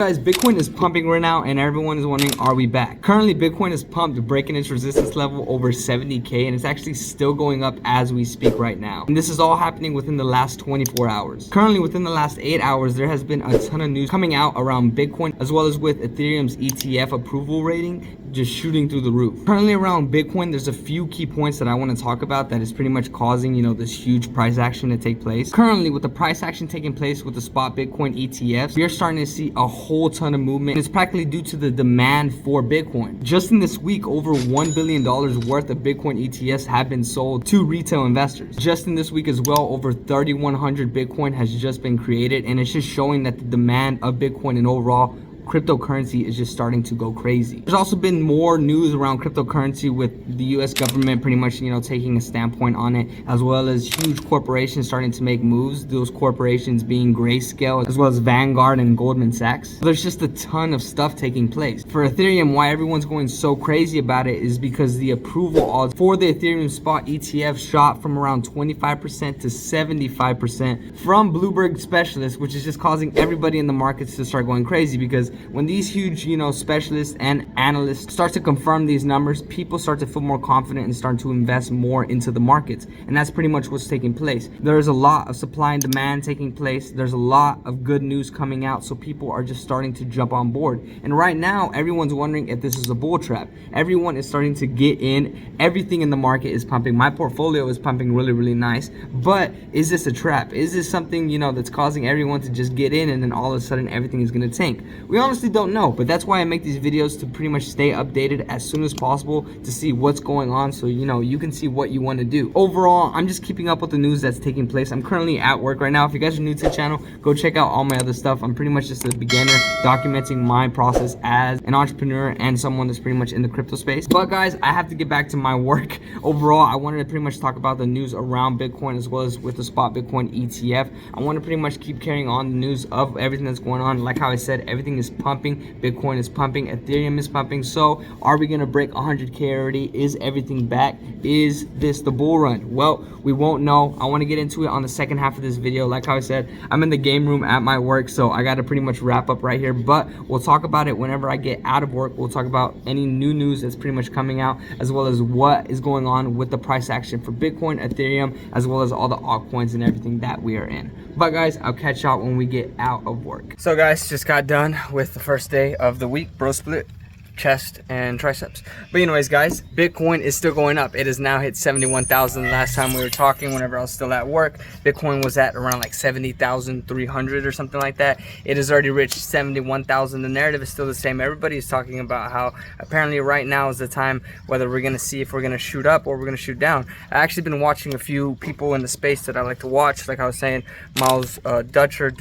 Guys, Bitcoin is pumping right now and everyone is wondering, are we back? Currently, Bitcoin is pumped, breaking its resistance level over 70K, and it's actually still going up as we speak right now. And this is all happening within the last 24 hours. Currently, within the last 8 hours, there has been a ton of news coming out around Bitcoin, as well as with Ethereum's ETF approval rating just shooting through the roof. Currently around Bitcoin, there's a few key points that I want to talk about that is pretty much causing, this huge price action to take place. Currently, with the price action taking place with the spot Bitcoin ETFs, we are starting to see a whole ton of movement. It's practically due to the demand for Bitcoin. Just in this week, over $1 billion worth of Bitcoin ETFs have been sold to retail investors. Just in this week as well, over 3,100 Bitcoin has just been created, and it's just showing that the demand of Bitcoin and overall cryptocurrency is just starting to go crazy. There's also been more news around cryptocurrency with the US government pretty much, taking a standpoint on it, as well as huge corporations starting to make moves. Those corporations being Grayscale, as well as Vanguard and Goldman Sachs. There's just a ton of stuff taking place. For Ethereum, why everyone's going so crazy about it is because the approval odds for the Ethereum spot ETF shot from around 25% to 75% from Bloomberg specialists, which is just causing everybody in the markets to start going crazy, because when these huge, specialists and analysts start to confirm these numbers, people start to feel more confident and start to invest more into the markets. And that's pretty much what's taking place. There's a lot of supply and demand taking place. There's a lot of good news coming out. So people are just starting to jump on board. And right now, everyone's wondering if this is a bull trap. Everyone is starting to get in. Everything in the market is pumping. My portfolio is pumping really, really nice. But is this a trap? Is this something, that's causing everyone to just get in and then all of a sudden everything is going to tank? We honestly don't know, but that's why I make these videos, to pretty much stay updated as soon as possible to see what's going on, so you can see what you want to do. Overall, I'm just keeping up with the news that's taking place. I'm currently at work right now. If you guys are new to the channel, go check out all my other stuff. I'm pretty much just a beginner documenting my process as an entrepreneur and someone that's pretty much in the crypto space. But guys, I have to get back to my work. Overall, I wanted to pretty much talk about the news around Bitcoin, as well as with the spot Bitcoin ETF. I want to pretty much keep carrying on the news of everything that's going on. Like how I said, everything is pumping. Bitcoin is pumping, Ethereum is pumping. So are we gonna break 100K already? Is everything back? Is this the bull run? Well, we won't know. I want to get into it on the second half of this video. Like how I said, I'm in the game room at my work, so I got to pretty much wrap up right here, but we'll talk about it whenever I get out of work. We'll talk about any new news that's pretty much coming out, as well as what is going on with the price action for Bitcoin, Ethereum, as well as all the altcoins and everything that we are in. But guys, I'll catch y'all when we get out of work. So guys, just got done with the first day of the week, bro split, chest and triceps. But anyways guys, Bitcoin is still going up. It has now hit 71,000. Last time we were talking, whenever I was still at work, Bitcoin was at around like 70,300 or something like that. It has already reached 71,000. The narrative is still the same. Everybody is talking about how apparently right now is the time whether we're going to see if we're going to shoot up or we're going to shoot down. I actually been watching a few people in the space that I like to watch, like I was saying, Miles Dusher,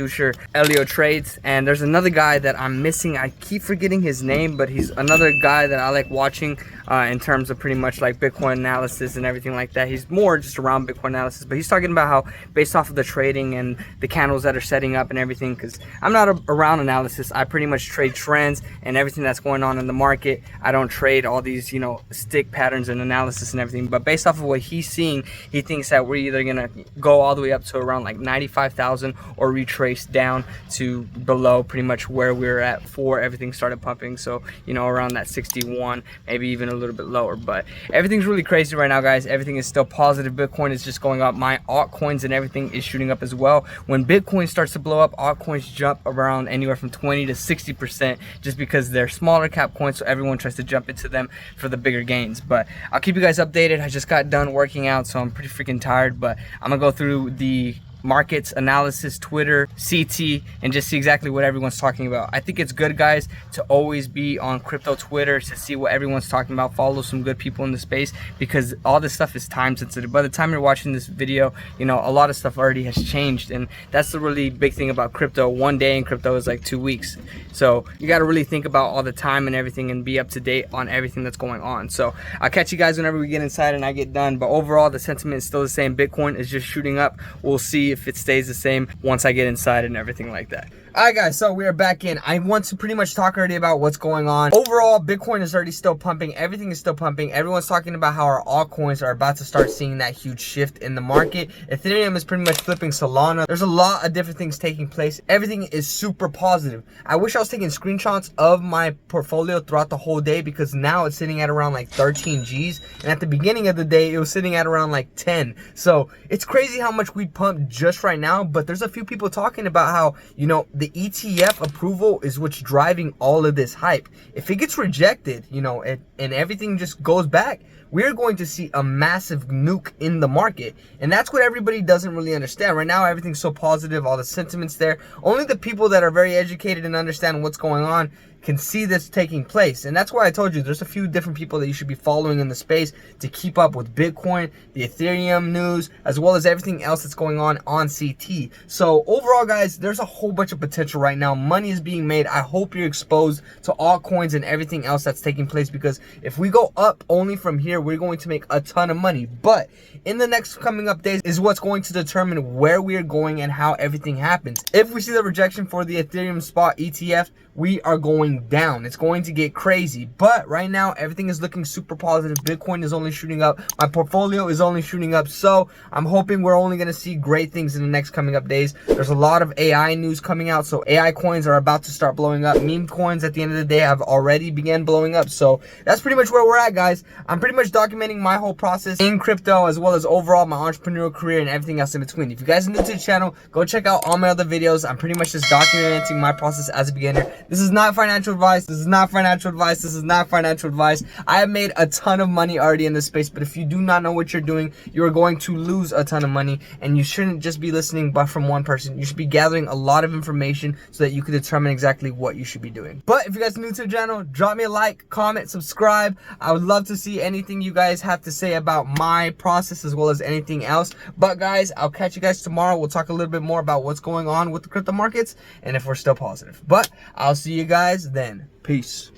Elio Trades, and there's another guy that I'm missing. I keep forgetting his name, but he's another guy that I like watching in terms of pretty much like Bitcoin analysis and everything like that. He's more just around Bitcoin analysis, but he's talking about how based off of the trading and the candles that are setting up and everything, because I'm not around analysis. I pretty much trade trends and everything that's going on in the market. I don't trade all these, stick patterns and analysis and everything, but based off of what he's seeing, he thinks that we're either going to go all the way up to around like 95,000 or retrace down to below pretty much where we were at before everything started pumping. So, around that 61, maybe even a little bit lower. But everything's really crazy right now, guys. Everything is still positive. Bitcoin is just going up. My altcoins and everything is shooting up as well. When Bitcoin starts to blow up, altcoins jump around anywhere from 20 to 60%, just because they're smaller cap coins, so everyone tries to jump into them for the bigger gains. But I'll keep you guys updated. I just got done working out, so I'm pretty freaking tired, but I'm gonna go through the markets analysis, Twitter, CT, and just see exactly what everyone's talking about. I think it's good, guys, to always be on crypto Twitter to see what everyone's talking about. Follow some good people in the space, because all this stuff is time sensitive. By the time you're watching this video, a lot of stuff already has changed, and that's the really big thing about crypto. One day in crypto is like 2 weeks, so you got to really think about all the time and everything and be up to date on everything that's going on. So I'll catch you guys whenever we get inside and I get done. But overall, the sentiment is still the same. Bitcoin is just shooting up. We'll see if it stays the same once I get inside and everything like that. Alright guys, so we are back in. I want to pretty much talk already about what's going on. Overall, Bitcoin is already still pumping. Everything is still pumping. Everyone's talking about how our altcoins are about to start seeing that huge shift in the market. Ethereum is pretty much flipping Solana. There's a lot of different things taking place. Everything is super positive. I wish I was taking screenshots of my portfolio throughout the whole day, because now it's sitting at around like 13 G's. And at the beginning of the day, it was sitting at around like 10. So it's crazy how much we pumped just right now. But there's a few people talking about how, you know, the ETF approval is what's driving all of this hype. If it gets rejected, you know, and everything just goes back, we're going to see a massive nuke in the market. And that's what everybody doesn't really understand. Right now, everything's so positive, all the sentiments there. Only the people that are very educated and understand what's going on can see this taking place. And that's why I told you there's a few different people that you should be following in the space to keep up with Bitcoin, the Ethereum news, as well as everything else that's going on CT. So overall, guys, there's a whole bunch of potential right now. Money is being made. I hope you're exposed to altcoins and everything else that's taking place, because if we go up only from here, we're going to make a ton of money. But in the next coming up days is what's going to determine where we are going and how everything happens. If we see the rejection for the Ethereum spot ETF, we are going down. It's going to get crazy. But right now, everything is looking super positive. Bitcoin is only shooting up. My portfolio is only shooting up. So I'm hoping we're only going to see great things in the next coming up days. There's a lot of AI news coming out. So AI coins are about to start blowing up. Meme coins at the end of the day have already began blowing up. So that's pretty much where we're at, guys. I'm pretty much documenting my whole process in crypto, as well as overall my entrepreneurial career and everything else in between. If you guys are new to the channel, go check out all my other videos. I'm pretty much just documenting my process as a beginner. This is not financial advice. This is not financial advice. This is not financial advice. I have made a ton of money already in this space, but if you do not know what you're doing, you are going to lose a ton of money, and you shouldn't just be listening but from one person. You should be gathering a lot of information so that you can determine exactly what you should be doing. But if you guys are new to the channel, drop me a like, comment, subscribe. I would love to see anything you guys have to say about my process as well as anything else. But guys, I'll catch you guys tomorrow. We'll talk a little bit more about what's going on with the crypto markets and if we're still positive. But I'll see you guys then. Peace.